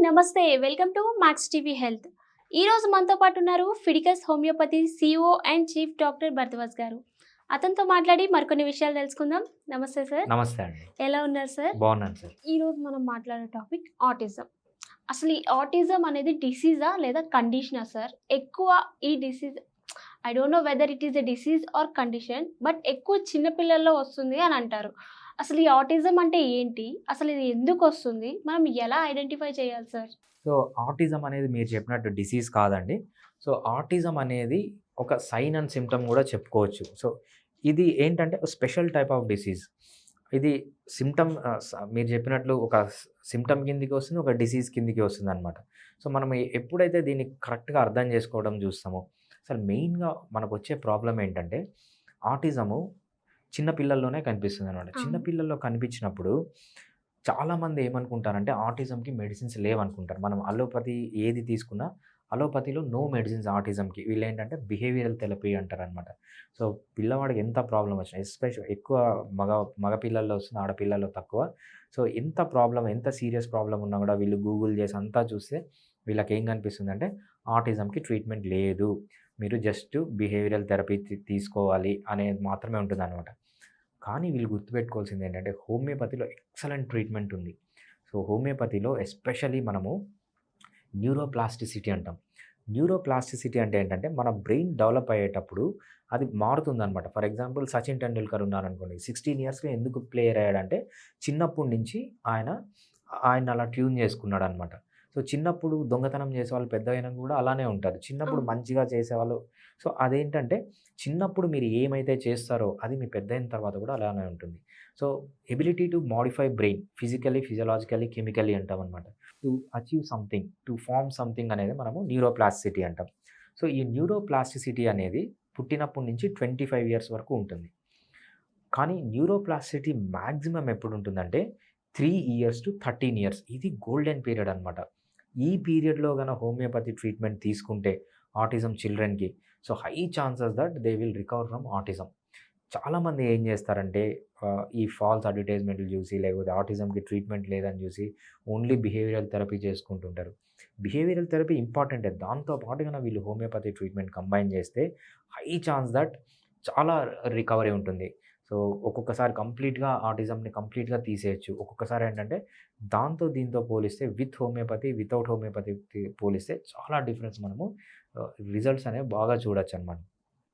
నమస్తే. Welcome to Max TV health. ఈరోజు మనతో పాటు ఉన్నారు Fidicus homeopathy CEO and chief doctor Bharadwaj గారు. అతనితో మాట్లాడి మరికొన్ని విషయాలు తెలుసుకుందాం. నమస్తే సార్. నమస్తే అండి. ఎలా ఉన్నారు సార్? బాగున్నాను సార్. ఈరోజు మనం మాట్లాడే టాపిక్ ఆటిజం. అసలు ఈ ఆటిజం అనేది డిసీజా లేదా కండిషనా సార్? ఎక్కువ ఈ disease I don't know whether it is a disease are condition, but ఎక్కువ చిన్న పిల్లల్లో వస్తుంది అని అంటారు. అసలు ఈ ఆటిజం అంటే ఏంటి? అసలు ఇది ఎందుకు వస్తుంది? మనం ఎలా ఐడెంటిఫై చేయాలి సార్? సో ఆటిజం అనేది మీరు చెప్పినట్టు డిసీజ్ కాదండి. సో ఆటిజం అనేది ఒక సైన్ అండ్ సిమ్టమ్ కూడా చెప్పుకోవచ్చు. సో ఇది ఏంటంటే ఒక స్పెషల్ టైప్ ఆఫ్ డిసీజ్. ఇది సిమ్టమ్ మీరు చెప్పినట్లు ఒక సిమ్టమ్ కిందికి వస్తుంది, ఒక డిసీజ్ కిందికి వస్తుందనమాట. సో మనం ఎప్పుడైతే దీన్ని కరెక్ట్‌గా అర్థం చేసుకోవడం చూస్తామో, అసలు మెయిన్‌గా మనకొచ్చే ప్రాబ్లమ్ ఏంటంటే ఆటిజము చిన్న పిల్లల్లోనే కనిపిస్తుందనమాట. చిన్న అవును. పిల్లల్లో కనిపించినప్పుడు చాలామంది ఏమనుకుంటారంటే ఆటిజంకి మెడిసిన్స్ లేవనుకుంటారు. మనం అలోపతి ఏది తీసుకున్నా అలోపతిలో నో మెడిసిన్స్ ఆటిజంకి. వీళ్ళేంటంటే బిహేవియరల్ థెరపీ అంటారనమాట. సో పిల్లవాడికి ఎంత ప్రాబ్లమ్ వచ్చినా ఎక్కువ మగ మగ పిల్లల్లో వస్తుంది, ఆడపిల్లల్లో తక్కువ. సో ఎంత ప్రాబ్లమ్, ఎంత సీరియస్ ప్రాబ్లమ్ ఉన్నా కూడా వీళ్ళు గూగుల్ చేసి అంతా చూస్తే వీళ్ళకేం కనిపిస్తుందంటే ఆటిజంకి ట్రీట్మెంట్ లేదు. మీరు జస్ట్ బిహేవియరల్ థెరపీ తీసుకోవాలి అనేది మాత్రమే ఉంటుందనమాట. కానీ వీళ్ళు గుర్తుపెట్టుకోవాల్సింది ఏంటంటే హోమియోపతిలో ఎక్సలెంట్ ట్రీట్మెంట్ ఉంది. సో హోమియోపతిలో ఎస్పెషల్లీ మనము న్యూరోప్లాస్టిసిటీ అంటాం. న్యూరోప్లాస్టిసిటీ అంటే ఏంటంటే మన బ్రెయిన్ డెవలప్ అయ్యేటప్పుడు అది మారుతుందనమాట. ఫర్ ఎగ్జాంపుల్ సచిన్ టెండూల్కర్ ఉన్నారనుకోండి. 16 ఇయర్స్‌లో ఎందుకు ప్లేయర్ అయ్యాడంటే చిన్నప్పటి నుంచి ఆయన అలా ట్యూన్ చేసుకున్నాడనమాట. సో చిన్నప్పుడు దొంగతనం చేసేవాళ్ళు పెద్దగయినంక కూడా అలానే ఉంటారు. చిన్నప్పుడు అవును. మంచిగా చేసేవాళ్ళు. సో అదేంటంటే చిన్నప్పుడు మీరు ఏమైతే చేస్తారో అది మీ పెద్దయిన తర్వాత కూడా అలానే ఉంటుంది. So ability to modify brain physically, physiologically, chemically అంటామనమాట. To achieve something, to form something అనేది మనము న్యూరోప్లాస్టిసిటీ అంటాం. సో ఈ న్యూరోప్లాస్టిసిటీ అనేది పుట్టినప్పటి నుంచి 25 ఇయర్స్ వరకు ఉంటుంది. కానీ న్యూరోప్లాస్టిసిటీ మాక్సిమం ఎప్పుడుంటుందంటే 3 ఇయర్స్ టు 13 ఇయర్స్. ఇది గోల్డెన్ పీరియడ్ అనమాట. ఈ పీరియడ్‌లో హోమియోపతి ట్రీట్మెంట్ తీసుకుంటే ఆటిజం చిల్డ్రన్‌కి so high chances that they will recover from autism. చాలామంది ఏం చేస్తారంటే ఈ ఫాల్స్ అడ్వర్టైజ్‌మెంట్‌లు చూసి లేకపోతే ఆటిజంకి ట్రీట్మెంట్ లేదని చూసి ఓన్లీ బిహేవియరల్ థెరపీ చేసుకుంటుంటారు. బిహేవియరల్ థెరపీ ఇంపార్టెంటే. దాంతో పాటుగా వీళ్ళు హోమియోపతి ట్రీట్మెంట్ కంబైన్ చేస్తే హై ఛాన్స్ దట్ చాలా రికవరీ ఉంటుంది. సో ఒక్కొక్కసారి కంప్లీట్‌గా ఆటిజంని కంప్లీట్‌గా తీసేయొచ్చు. ఒక్కొక్కసారి ఏంటంటే దీంతో పోలిస్తే విత్ హోమియోపతి, వితౌట్ హోమియోపతి పోలిస్తే చాలా డిఫరెన్స్ మనము రిజల్ట్స్ అనేవి బాగా చూడొచ్చనమాట.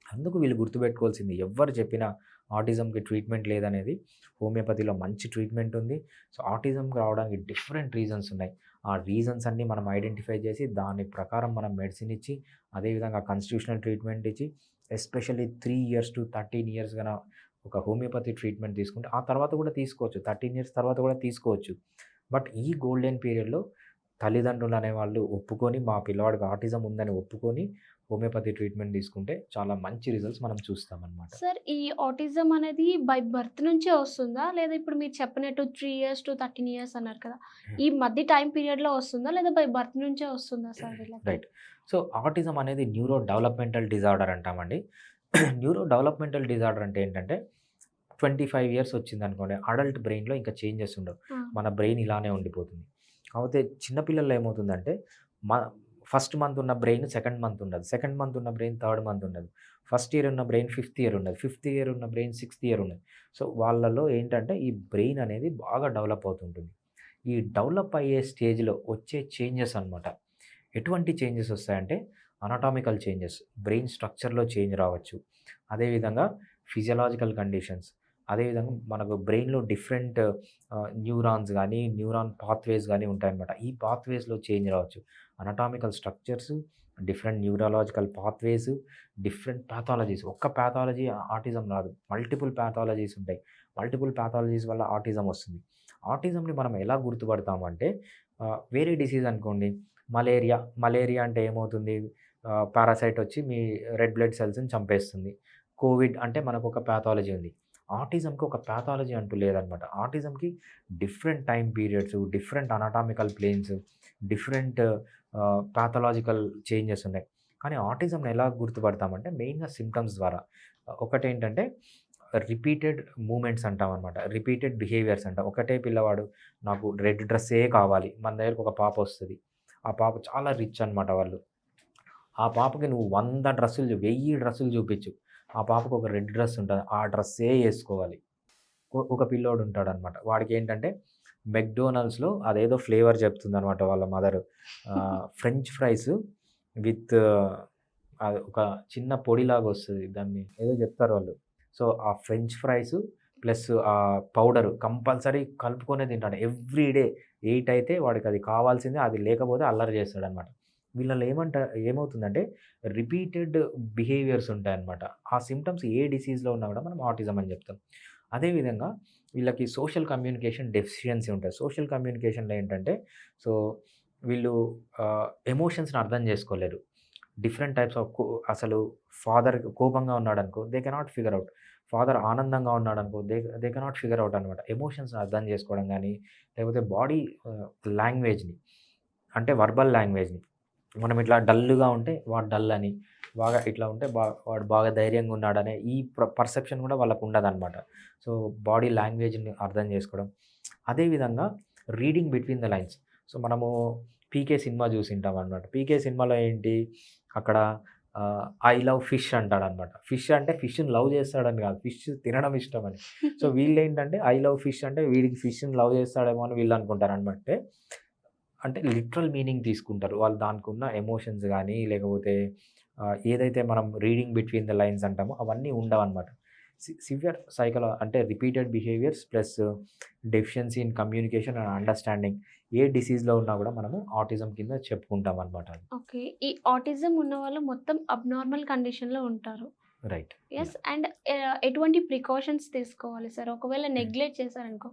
అందుకు వీళ్ళు గుర్తుపెట్టుకోవాల్సింది ఎవ్వరు చెప్పినా ఆటిజంకి ట్రీట్మెంట్ లేదనేది హోమియోపతిలో మంచి ట్రీట్మెంట్ ఉంది. సో ఆటిజంకి రావడానికి డిఫరెంట్ రీజన్స్ ఉన్నాయి. ఆ రీజన్స్ అన్నీ మనం ఐడెంటిఫై చేసి దాని ప్రకారం మనం మెడిసిన్ ఇచ్చి అదేవిధంగా కాన్స్టిట్యూషనల్ ట్రీట్మెంట్ ఇచ్చి ఎస్పెషల్లీ 3 ఇయర్స్ టు 13 ఇయర్స్ ఒక హోమియోపతి ట్రీట్మెంట్ తీసుకుంటే ఆ తర్వాత కూడా తీసుకోవచ్చు. 13 ఇయర్స్ తర్వాత కూడా తీసుకోవచ్చు. బట్ ఈ గోల్డెన్ పీరియడ్‌లో తల్లిదండ్రులు అనేవాళ్ళు ఒప్పుకొని మా పిల్లవాడికి ఆటిజం ఉందని ఒప్పుకొని హోమియోపతి ట్రీట్మెంట్ తీసుకుంటే చాలా మంచి రిజల్ట్స్ మనం చూస్తామనమాట. సార్, ఈ ఆటిజం అనేది బై బర్త్ నుంచే వస్తుందా? లేదా ఇప్పుడు మీరు చెప్పినట్టు 3 ఇయర్స్ టు 13 ఇయర్స్ అన్నారు కదా! ఈ మధ్య టైమ్ పీరియడ్‌లో వస్తుందా? లేదా బై బర్త్ నుంచే వస్తుందా సార్ వీళ్ళకి? రైట్. సో ఆటిజం అనేది న్యూరో డెవలప్‌మెంటల్ డిజార్డర్ అంటామండి. న్యూరో డెవలప్‌మెంటల్ డిజార్డర్ అంటే ఏంటంటే 25 ఇయర్స్ వచ్చిందనుకోండి అడల్ట్ బ్రెయిన్‌లో ఇంకా చేంజెస్ ఉండవు. ఆ! మన బ్రెయిన్ ఇలానే ఉండిపోతుంది. కాకపోతే చిన్న పిల్లల్లో ఏమవుతుందంటే మ ఫస్ట్ మంత్ ఉన్న బ్రెయిన్ సెకండ్ మంత్ ఉండదు. సెకండ్ మంత్ ఉన్న బ్రెయిన్ థర్డ్ మంత్ ఉండదు. ఫస్ట్ ఇయర్ ఉన్న బ్రెయిన్ ఫిఫ్త్ ఇయర్ ఉండదు. ఫిఫ్త్ ఇయర్ ఉన్న బ్రెయిన్ సిక్స్త్ ఇయర్ ఉండదు. సో వాళ్ళలో ఏంటంటే ఈ బ్రెయిన్ అనేది బాగా డెవలప్ అవుతుంటుంది. ఈ డెవలప్ అయ్యే స్టేజ్‌లో వచ్చే చేంజెస్ అనమాట. ఎటువంటి చేంజెస్ వస్తాయంటే అనటామికల్ చేంజెస్, బ్రెయిన్ స్ట్రక్చర్‌లో చేంజ్ రావచ్చు. అదేవిధంగా ఫిజియోలాజికల్ కండిషన్స్, అదేవిధంగా మనకు బ్రెయిన్‌లో డిఫరెంట్ న్యూరాన్స్ గానీ, న్యూరాన్ పాత్‌వేస్ గానీ ఉంటాయన్నమాట. ఈ పాత్‌వేస్‌లో చేంజ్ రావచ్చు. Anatomical structures, different neurological pathways, different pathologies. ఒక్క పాథాలజీ ఆటిజం రాదు. మల్టిపుల్ పాథాలజీస్ ఉంటాయి. మల్టిపుల్ పాథాలజీస్ వల్ల ఆటిజం వస్తుంది. ఆటిజంని మనం ఎలా గుర్తుపడతామంటే వేరే డిసీజ్ అనుకోండి మలేరియా అంటే ఏమవుతుంది? పారాసైట్ వచ్చి మీ రెడ్ బ్లడ్ సెల్స్‌ని చంపేస్తుంది. కోవిడ్ అంటే మనకొక పాథాలజీ ఉంది. ఆటిజంకి ఒక పాథాలజీ అంటూ లేదనమాట. ఆటిజంకి different time periods, different anatomical planes, different pathological changes ఉన్నాయి. కానీ ఆటిజంని ఎలా గుర్తుపడతామంటే మెయిన్‌గా సింప్టమ్స్ ద్వారా. ఒకటేంటంటే రిపీటెడ్ మూమెంట్స్ అంటాం అనమాట. రిపీటెడ్ బిహేవియర్స్ అంటాం. ఒకటే పిల్లవాడు నాకు రెడ్ డ్రెస్సే కావాలి. మన దగ్గరకు ఒక పాప వస్తది. ఆ పాప చాలా రిచ్ అనమాట వాళ్ళు. ఆ పాపకి నువ్వు 100 డ్రెస్సులు 1000 డ్రెస్సులు చూపించు. ఆ పాపకు ఒక రెడ్ డ్రెస్ ఉంటది. ఆ డ్రెస్సే యేసుకోవాలి. ఒక పిల్లోడు ఉంటాడనమాట. వాడికేంటంటే మెక్‌డొనాల్డ్స్‌లో అదేదో ఫ్లేవర్ చెప్తుందనమాట వాళ్ళ మదరు. ఫ్రెంచ్ ఫ్రైస్ విత్ అది ఒక చిన్న పొడిలాగా వస్తది. దాన్ని ఏదో చెప్తారు వాళ్ళు. సో, ఆ ఫ్రెంచ్ ఫ్రైస్ ప్లస్ ఆ పౌడర్ కంపల్సరీ కలుపుకొనే తింటాడు. ఎవ్రీ డే 8 అయితే వాడికది కావాల్సిందే. అది లేకపోతే అల్లరి చేస్తాడనమాట. వీళ్ళలో ఏమవుతుందంటే రిపీటెడ్ బిహేవియర్స్ ఉంటాయన్నమాట. ఆ సింప్టమ్స్ ఏ డిసీజ్‌లో ఉన్నా కూడా మనం ఆటిజం అని చెప్తాం. అదేవిధంగా వీళ్ళకి సోషల్ కమ్యూనికేషన్ డెఫిషియన్సీ ఉంటది. సోషల్ కమ్యూనికేషన్‌లో ఏంటంటే సో, వీళ్ళు ఎమోషన్స్‌ని అర్థం చేసుకోలేరు. డిఫరెంట్ టైప్స్ ఆఫ్ అసలు ఫాదర్ కోపంగా ఉన్నాడనుకో they cannot figure out. Father ఆనందంగా ఉన్నాడనుకో దే కెనాట్ ఫిగర్ ఔట్ అనమాట. ఎమోషన్స్‌ని అర్థం చేసుకోవడం గానీ, లేకపోతే బాడీ లాంగ్వేజ్‌ని అంటే వర్బల్ లాంగ్వేజ్‌ని మనం ఇట్లా డల్‌గా ఉంటే వాడు డల్ అని, బాగా ఇట్లా ఉంటే వాడు బాగా ధైర్యంగా ఉన్నాడనే ఈ పర్సెప్షన్ కూడా వాళ్ళకుండదనమాట. సో, బాడీ లాంగ్వేజ్‌ని అర్థం చేసుకోవడం. అదేవిధంగా reading between the lines. So, మనము 'పీకే' సినిమా చూసింటామనమాట. 'పీకే' సినిమాలో ఏంటి అక్కడ 'ఐ లవ్ ఫిష్' అంటాడనమాట. ఫిష్ అంటే ఫిష్‌ని లవ్ చేస్తాడని కాదు. ఫిష్ తినడం ఇష్టమని. సో, వీళ్ళేంటంటే 'ఐ లవ్ ఫిష్' అంటే వీడికి ఫిష్‌ని లవ్ చేస్తాడేమో అని వీళ్ళనుకుంటారనమాట. అంటే లిటరల్ మీనింగ్ తీసుకుంటారు. వాళ్ళు దానికున్న ఎమోషన్స్ గానీ, లేకపోతే ఏదైతే మనం రీడింగ్ బిట్వీన్ ద లైన్స్ అంటామో అవన్నీ ఉండవనమాట. సివియర్ అంటే repeated behaviours plus deficiency in communication and understanding ఏ డిసీజ్‌లో ఉన్నా గూడా మనము ఆటిజం కింద చెప్పుకుంటామనమాట అది. ఓకే. ఈ ఆటిజం ఉన్నవాళ్ళు మొత్తం అబ్నార్మల్ కండిషన్‌లో ఉంటారు. రైట్. యెస్. యాహ్! అండ్ ఎటువంటి ప్రికాషన్స్ తీసుకోవాలి సార్? ఒకవేళ హ్మ్. నెగ్లెక్ట్ చేశారనుకో,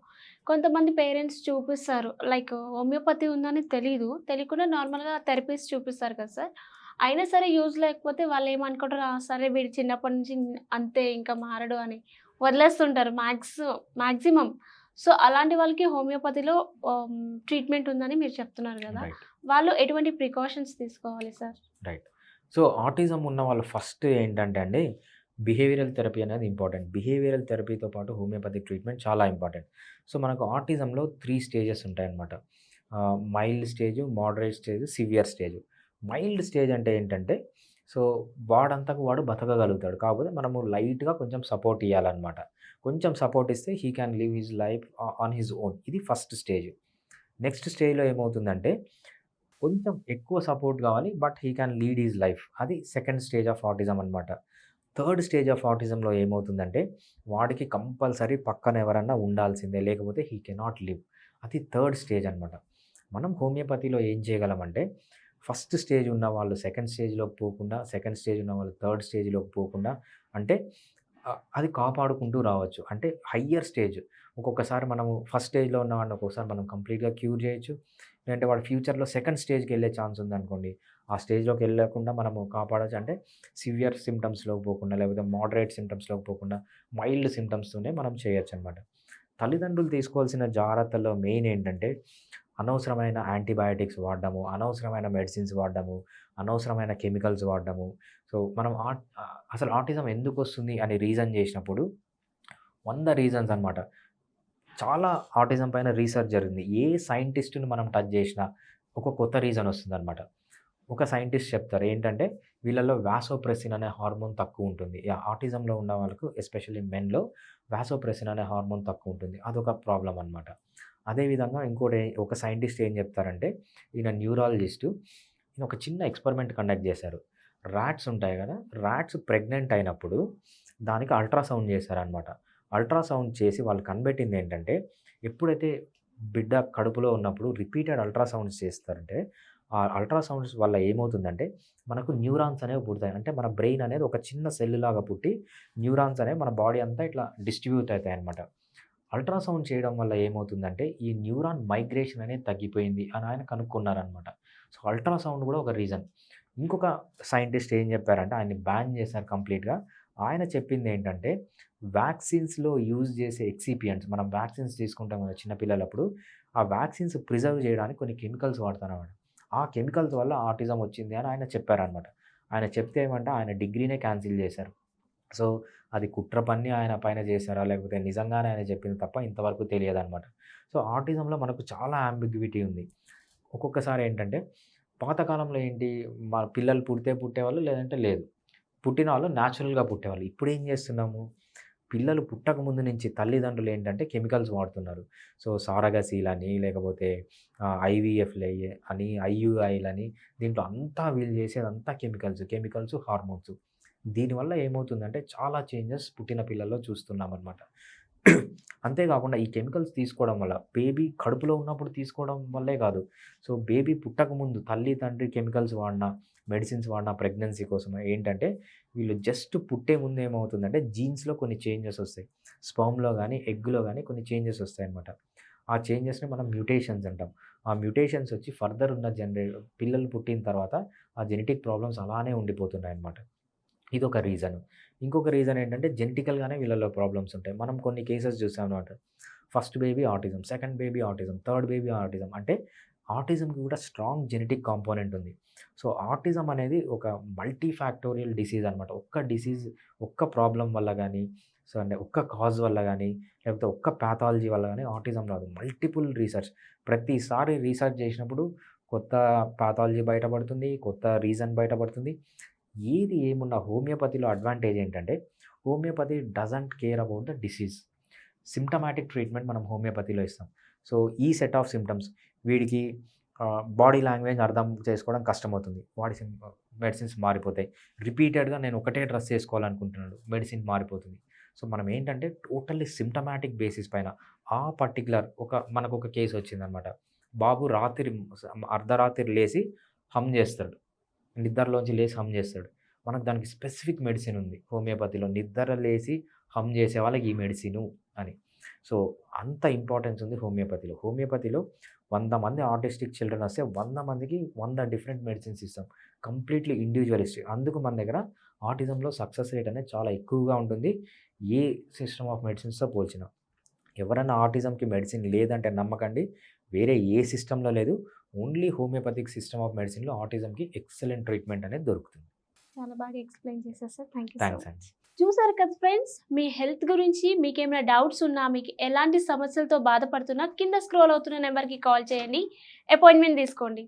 కొంతమంది పేరెంట్స్ చూపిస్తారు. లైక్ హోమియోపతి ఉందని తెలీదు. తెలియకుండా నార్మల్‌గా థెరపీస్ చూపిస్తారు కదా సార్! అయినా సరే యూజ్ లేకపోతే వాళ్ళేమనుకుంటారు, ఆ! సరే వీడు చిన్నప్పటి నుంచి అంతే ఇంకా మారడు అని వదిలేస్తుంటారు మాక్సిమం. సో, అలాంటి వాళ్ళకి హోమియోపతిలో ట్రీట్మెంట్ ఉందని మీరు చెప్తున్నారు గదా! రైట్. వాళ్ళు ఎటువంటి ప్రికాషన్స్ తీసుకోవాలి సార్? రైట్. సో, ఆటిజం ఉన్న వాళ్ళు ఫస్ట్ ఏంటంటే అండి, బిహేవియరల్ థెరపీ అనేది ఇంపార్టెంట్. బిహేవియరల్ థెరపీతో పాటు హోమియోపతిక్ ట్రీట్మెంట్ చాలా ఇంపార్టెంట్. సో, మనకు ఆటిజంలో 3 స్టేజెస్ ఉంటాయన్నమాట. Mild stage, moderate stage, severe stage. Mild stage అంటే ఏంటంటే, సో, వాడంతకు వాడు బతకగలుగుతాడు. కాకపోతే మనము లైట్‌గా కొంచెం సపోర్ట్ ఇయ్యాలన్నమాట. కొంచెం సపోర్ట్ ఇస్తే he can live his life on his own. ఇది ఫస్ట్ స్టేజ్. నెక్స్ట్ స్టేజ్‌లో ఏమవుతుందంటే కొంచెం ఎక్కువ సపోర్ట్ కావాలి. But he can lead his life. అది సెకండ్ స్టేజ్ ఆఫ్ ఆటిజం అనమాట. థర్డ్ స్టేజ్ ఆఫ్ ఆటిజంలో ఏమవుతుందంటే, వాడికి కంపల్సరీ పక్కన ఎవరన్నా ఉండాల్సిందే. లేకపోతే హీ కెనాట్ లివ్. అది థర్డ్ స్టేజ్ అనమాట. మనం హోమియోపతిలో ఏం చేయగలమంటే, ఫస్ట్ స్టేజ్ ఉన్న వాళ్ళు సెకండ్ స్టేజ్‌లోకి పోకుండా, సెకండ్ స్టేజ్ ఉన్న వాళ్ళు థర్డ్ స్టేజ్‌లోకి పోకుండా అంటే అది కాపాడుకుంటూ రావచ్చు. అంటే హయ్యర్ స్టేజ్ ఒక్కొక్కసారి మనము ఫస్ట్ స్టేజ్‌లో ఉన్నవాడిని ఒక్కొక్కసారి మనం కంప్లీట్‌గా క్యూర్ చేయొచ్చు. లేదంటే వాడు ఫ్యూచర్‌లో సెకండ్ స్టేజ్‌కెళ్ళే ఛాన్స్ ఉందనుకోండి. ఆ స్టేజ్‌లోకి ఎళ్ళకుండా మనము కాపాడొచ్చు. అంటే సివియర్ సింప్టమ్స్‌లోకి పోకుండా, లేకపోతే మోడరేట్ సింప్టమ్స్‌లోకి పోకుండా, మైల్డ్ సింప్టమ్స్‌తోనే మనం చేయొచ్చనమాట. తల్లిదండ్రులు తీసుకోవాల్సిన జాగ్రత్తల్లో మెయిన్ ఏంటంటే, అనవసరమైన యాంటీబయాటిక్స్ వాడడము, అనవసరమైన మెడిసిన్స్ వాడడము, అనవసరమైన కెమికల్స్ వాడడము. సో, మనం అసలు ఆటిజం ఎందుకొస్తుంది అని రీజన్ జేసినప్పుడు 100 రీజన్స్ అనమాట. చాలా ఆటిజం పైన రీసెర్చ్ జరిగింది. ఏ సైంటిస్ట్‌ని మనం టచ్ జేసినా ఒక కొత్త రీజన్ ఒస్తుందనమాట. ఒక సైంటిస్ట్ చెప్తారు. ఏంటంటే వీళ్ళలో వాసోప్రెసిన్ అనే హార్మోన్ తక్కువుంటుంది. యాహ్! ఆటిజంలో ఉన్న వాళ్ళకు ఎస్పెషల్లీ మెన్‌లో వాసోప్రెసిన్ అనే హార్మోన్ తక్కువుంటుంది. అదొక ప్రాబ్లమ్ అనమాట. అదేవిధంగా ఒక సైంటిస్ట్ ఏం చెప్తారంటే, ఈయన న్యూరాలజిస్టు ఈయన ఒక చిన్న ఎక్స్‌పెరిమెంట్ కండక్ట్ చేశారు. రాట్స్ ఉంటాయి గదా! రాట్స్ ప్రెగ్నెంట్ అయినప్పుడు దానికి అల్ట్రాసౌండ్ చేశారనమాట. అల్ట్రాసౌండ్ చేసి వాళ్ళు కనిపెట్టిందేంటంటే, ఎప్పుడైతే బిడ్డ కడుపులో ఉన్నప్పుడు రిపీటెడ్ అల్ట్రాసౌండ్స్ చేస్తారంటే, ఆ అల్ట్రాసౌండ్స్ వల్ల ఏమవుతుందంటే, మనకు న్యూరాన్స్ అనేవి పుడతాయి. అంటే మన బ్రెయిన్ అనేది ఒక చిన్న సెల్ లాగా పుట్టి, న్యూరాన్స్ అనేవి మన బాడీ అంతా ఇట్లా డిస్ట్రిబ్యూట్ అయితాయన్నమాట. అల్ట్రాసౌండ్ చేయడం వల్ల ఏమవుతుందంటే, ఈ న్యూరాన్ మైగ్రేషన్ అనేది తగ్గిపోయింది అని ఆయన కనుక్కున్నారనమాట. సో, అల్ట్రాసౌండ్ కూడా ఒక రీజన్. ఇంకొక సైంటిస్ట్ ఏం చెప్పారంటే, ఆయన్ని బ్యాన్ చేశారు కంప్లీట్‌గా. ఆయన చెప్పిందేంటంటే, వ్యాక్సిన్స్‌లో యూజ్ చేసే ఎక్సిపియంట్స్ మనం వ్యాక్సిన్స్ తీసుకుంటాం కదా చిన్న పిల్లలప్పుడు, ఆ వ్యాక్సిన్స్ ప్రిజర్వ్ చేయడానికి కొన్ని కెమికల్స్ వాడతారన్నమాట. ఆ కెమికల్స్ వల్ల ఆటిజం వచ్చింది అని ఆయన చెప్పారనమాట. ఆయన చెప్తే ఏమంటే ఆయన డిగ్రీనే క్యాన్సిల్ చేశారు. సో, అది కుట్ర పన్ని ఆయన పైన చేశారా? లేకపోతే నిజంగానే ఆయన చెప్పింది తప్ప ఇంతవరకు తెలియదనమాట. సో, ఆటిజంలో మనకు చాలా యాంబిగ్విటీ ఉంది. ఒక్కొక్కసారి ఏంటంటే, పాతకాలంలో ఏంటి మన పిల్లలు పుట్టేవాళ్ళు లేదంటే లేదు. పుట్టిన వాళ్ళు న్యాచురల్‌గా పుట్టేవాళ్ళు. ఇప్పుడేం చేస్తున్నాము? పిల్లలు పుట్టక ముందు నుంచి తల్లిదండ్రులు ఏంటంటే కెమికల్స్ వాడుతున్నారు. సో, సారగసీలని లేకపోతే ఐవీఎఫ్‌లయ్యి అని, ఐయుఐలని దీంట్లో అంతా వీళ్ళు చేసేదంతా కెమికల్స్, హార్మోన్స్. దీనివల్ల ఏమవుతుందంటే చాలా చేంజెస్ పుట్టిన పిల్లల్లో చూస్తున్నామనమాట. అంతే కాకుండా ఈ కెమికల్స్ తీసుకోవడం వల్ల బేబీ కడుపులో ఉన్నప్పుడు తీసుకోవడం వల్లే కాదు. సో, బేబీ పుట్టకముందు తల్లి, తండ్రి కెమికల్స్ వాడినా, మెడిసిన్స్ వాడినా ప్రెగ్నెన్సీ కోసం ఏంటంటే వీళ్ళు జస్ట్ పుట్టే ముందు ఏమవుతుందంటే జీన్స్‌లో కొన్ని చేంజెస్ వస్తాయి. స్పెర్మ్‌లో గాని, ఎగ్‌లో గాని కొన్ని చేంజెస్ వస్తాయన్నమాట. ఆ చేంజెస్‌ని మనం మ్యుటేషన్స్ అంటాం. ఆ మ్యుటేషన్స్ వచ్చి ఫర్దర్ ఉన్న పిల్లలు పుట్టిన తర్వాత ఆ జెనెటిక్ ప్రాబ్లమ్స్ అలానే ఉండిపోతున్నాయన్నమాట. ఇదొక రీజన్. ఇంకొక రీజన్ ఏంటంటే జెనెటికల్‌గానే వీళ్ళలో ప్రాబ్లమ్స్ ఉంటాయి. మనం కొన్ని కేసెస్ చూసామన్నమాట. First baby autism, second baby autism, third baby autism. అంటే ఆటిజంకి కూడా స్ట్రాంగ్ జెనెటిక్ కాంపోనెంట్ ఉంది. సో, ఆటిజం అనేది ఒక మల్టీ ఫ్యాక్టోరియల్ డిసీజ్ అనమాట. ఒక్క ప్రాబ్లమ్ వల్ల గానీ, సో, అంటే ఒక్క కాజ్ వల్ల గానీ, లేకపోతే ఒక్క పాథాలజీ వల్ల గానీ ఆటిజం రాదు. Multiple research. ప్రతిసారి రీసెర్చ్ చేసినప్పుడు కొత్త పాథాలజీ బయటపడుతుంది. కొత్త రీజన్ బయటపడుతుంది. ఏది ఏమున్నా హోమియోపతిలో అడ్వాంటేజ్ ఏంటంటే, homeopathy doesn't care about the disease. Symptomatic treatment మనం హోమియోపతిలో ఇస్తాం. సో, ఈ సెట్ ఆఫ్ సింప్టమ్స్ వీడికి బాడీ లాంగ్వేజ్ అర్థం చేసుకోవడం కష్టమవుతుంది. మెడిసిన్స్ మారిపోతాయి. రిపీటెడ్‌గా నేను ఒకటే డ్రెస్ ఏసుకోవాలనుకుంటున్నాడు. మెడిసిన్ మారిపోతుంది. సో, మనం ఏంటంటే టోటల్లీ సింప్టమాటిక్ బేసిస్ పైన ఆ పర్టిక్యులర్ మనకొక కేస్ వచ్చిందనమాట. బాబు అర్ధరాత్రి లేసి హమ్ చేస్తాడు. నిద్రలోంచి లేసి హమ్ చేస్తాడు. మనకు దానికి స్పెసిఫిక్ మెడిసిన్ ఉంది హోమియోపతిలో. నిద్ర లేసి హమ్ చేసే వాళ్ళకి ఈ మెడిసిను అని. సో, అంత ఇంపార్టెన్స్ ఉంది హోమియోపతిలో. హోమియోపతిలో 100 మంది ఆటిస్టిక్ చిల్డ్రన్ వస్తే 100 మందికి 100 డిఫరెంట్ మెడిసిన్స్ ఇస్తాం. కంప్లీట్‌లీ ఇండివిడ్యువలిస్టిక్. అందుకు మన దగ్గర ఆటిజంలో సక్సెస్ రేట్ అనేది చాలా ఎక్కువగా ఉంటుంది. ఏ సిస్టమ్ ఆఫ్ మెడిసిన్స్‌తో పోల్చినా. ఎవరైనా ఆటిజంకి మెడిసిన్ లేదంటే నమ్మకండి. వేరే ఏ సిస్టమ్‌లో లేదు. ఓన్లీ హోమియోపతిక్ సిస్టమ్ ఆఫ్ మెడిసిన్‌లో ఆటిజంకి ఎక్సలెంట్ ట్రీట్మెంట్ అనేది దొరుకుతుంది. చాలా బాగా ఎక్స్‌ప్లెయిన్ చేశారు sir. Thank you so thanks much. అండి. చూసారు కదా ఫ్రెండ్స్, మీ హెల్త్ గురించి మీకేమైనా డౌట్స్ ఉన్నా, మీకు ఎలాంటి సమస్యలతో బాధపడుతున్నా కింద స్క్రోల్ అవుతున్న నెంబర్‌కి కాల్ చేయండి. అపాయింట్మెంట్ తీసుకోండి.